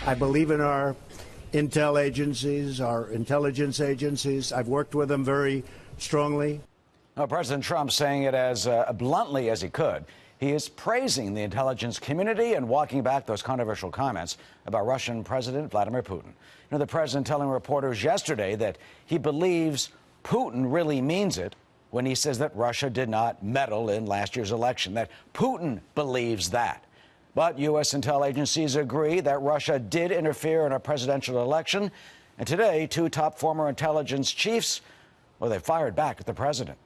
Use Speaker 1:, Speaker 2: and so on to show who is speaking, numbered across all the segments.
Speaker 1: I believe in our intel agencies, our intelligence agencies. I've worked with them very strongly.
Speaker 2: Well, President Trump saying it as bluntly as he could. He is praising the intelligence community and walking back those controversial comments about Russian President Vladimir Putin. You know, the president telling reporters yesterday that he believes Putin really means it when he says that Russia did not meddle in last year's election, that Putin believes that. But U.S. intel agencies agree that Russia did interfere in a presidential election. And today, two top former intelligence chiefs, well, they fired back at the president.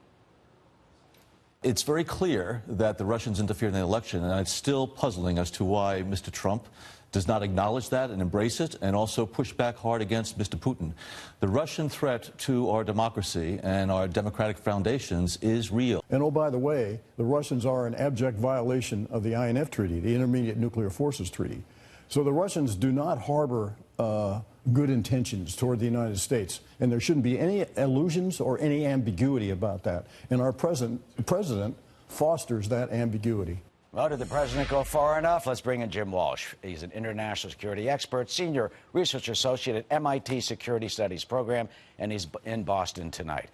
Speaker 3: It's very clear that the Russians interfered in the election, and it's still puzzling as to why Mr. Trump does not acknowledge that and embrace it, and also push back hard against Mr. Putin. The Russian threat to our democracy and our democratic foundations is real.
Speaker 4: And oh, by the way, the Russians are in abject violation of the INF Treaty, the Intermediate Nuclear Forces Treaty. So the Russians do not harbor good intentions toward the United States, and there shouldn't be any illusions or any ambiguity about that. And our president fosters that ambiguity.
Speaker 2: Well, did the president go far enough? Let's bring in Jim Walsh. He's an international security expert, senior research associate at MIT Security Studies Program, and he's in Boston tonight.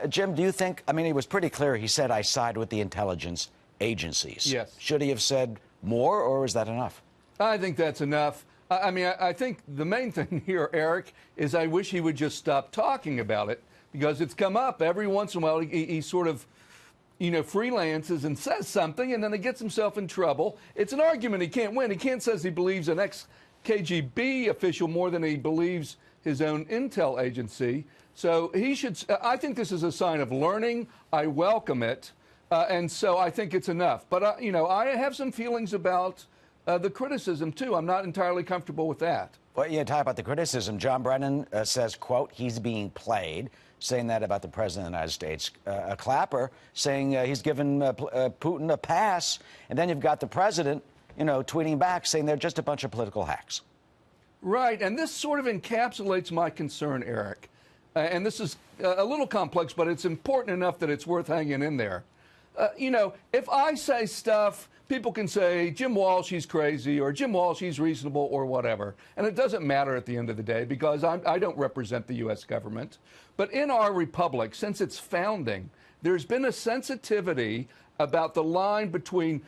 Speaker 2: Jim, do you think, I mean, he was pretty clear. He said, I side with the intelligence agencies.
Speaker 5: Yes.
Speaker 2: Should he have said more, or is that enough?
Speaker 5: I think that's enough. I mean, I think the main thing here, Eric, is I wish he would just stop talking about it, because it's come up every once in a while. He sort of, you know, freelances and says something, and then he gets himself in trouble. It's an argument he can't win. He can't say he believes an ex-KGB official more than he believes his own intel agency. So he should, I think this is a sign of learning. I welcome it. And so I think it's enough. But, you know, I have some feelings about the criticism, too. I'm not entirely comfortable with that.
Speaker 2: Well, you talk about the criticism. John Brennan says, quote, he's being played, saying that about the president of the United States. A Clapper saying he's given Putin a pass. And then you've got the president, you know, tweeting back saying they're just a bunch of political hacks.
Speaker 5: Right. And this sort of encapsulates my concern, Eric. And this is a little complex, but it's important enough that it's worth hanging in there. You know, if I say stuff, people can say, Jim Walsh, he's crazy, or Jim Walsh, he's reasonable, or whatever. And it doesn't matter at the end of the day, because I don't represent the U.S. government. But in our republic, since its founding, there's been a sensitivity about the line between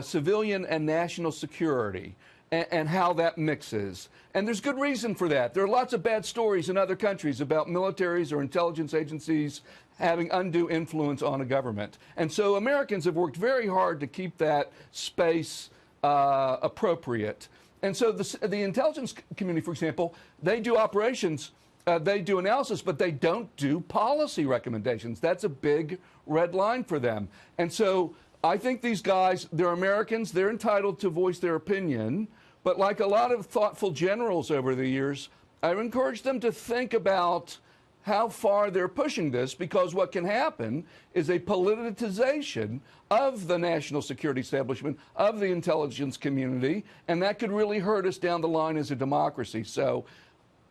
Speaker 5: civilian and national security and how that mixes. And there's good reason for that. There are lots of bad stories in other countries about militaries or intelligence agencies having undue influence on a government. And so Americans have worked very hard to keep that space appropriate. And so the intelligence community, for example, they do operations, they do analysis, but they don't do policy recommendations. That's a big red line for them. And so I think these guys, they're Americans, they're entitled to voice their opinion. But like a lot of thoughtful generals over the years, I've encouraged them to think about how far they're pushing this, because what can happen is a politicization of the national security establishment, of the intelligence community, and that could really hurt us down the line as a democracy. So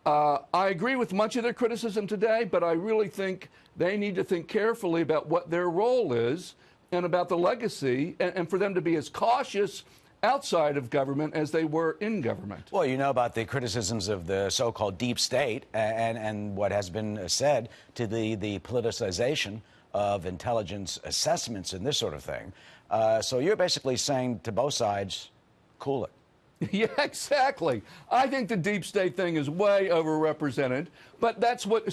Speaker 5: I agree with much of their criticism today, but I really think they need to think carefully about what their role is and about the legacy, and for them to be as cautious outside of government as they were in government.
Speaker 2: Well, you know about the criticisms of the so-called deep state and what has been said to the politicization of intelligence assessments and this sort of thing. So you're basically saying to both sides, cool it.
Speaker 5: Yeah, exactly. I think the deep state thing is way overrepresented, but that's what,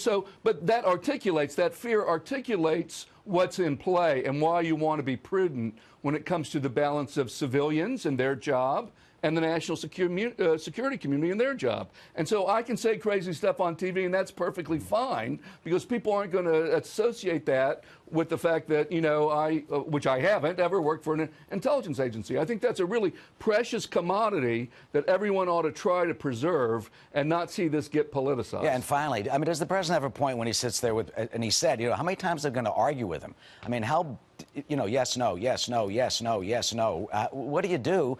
Speaker 5: but that articulates, that fear articulates what's in play and why you want to be prudent when it comes to the balance of civilians and their job and the national security community and their job. And so I can say crazy stuff on TV, and that's perfectly fine, because people aren't going to associate that with the fact that, you know, which I haven't ever worked for an intelligence agency. I think that's a really precious commodity that everyone ought to try to preserve and not see this get politicized.
Speaker 2: Yeah, and finally, I mean, does the president have a point when he sits there with, and he said, you know, how many times they're going to argue with him? I mean, how, you know, yes, no, yes, no, yes, no, yes, no. What do you do?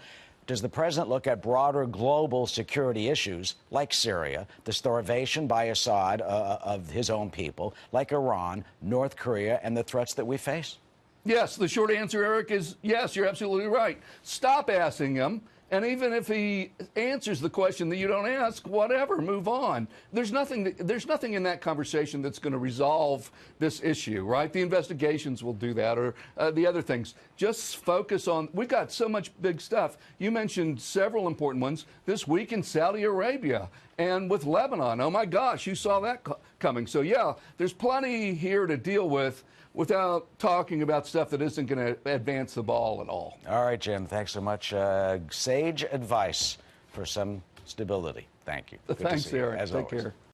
Speaker 2: Does the president look at broader global security issues like Syria, the starvation by Assad of his own people, like Iran, North Korea, and the threats that we face?
Speaker 5: Yes, the short answer, Eric, is yes, you're absolutely right. Stop asking him And even if he answers the question that you don't ask, whatever, move on. There's nothing in that conversation that's going to resolve this issue, right? The investigations will do that, or the other things. Just focus on, we've got so much big stuff. You mentioned several important ones this week in Saudi Arabia and with Lebanon. Oh my gosh, you saw that coming. So yeah, there's plenty here to deal with without talking about stuff that isn't going to advance the ball at all.
Speaker 2: All right, Jim, thanks so much. Sage advice for some stability. Thank you.
Speaker 5: Thanks, Eric.
Speaker 2: As
Speaker 5: Take
Speaker 2: always.
Speaker 5: care.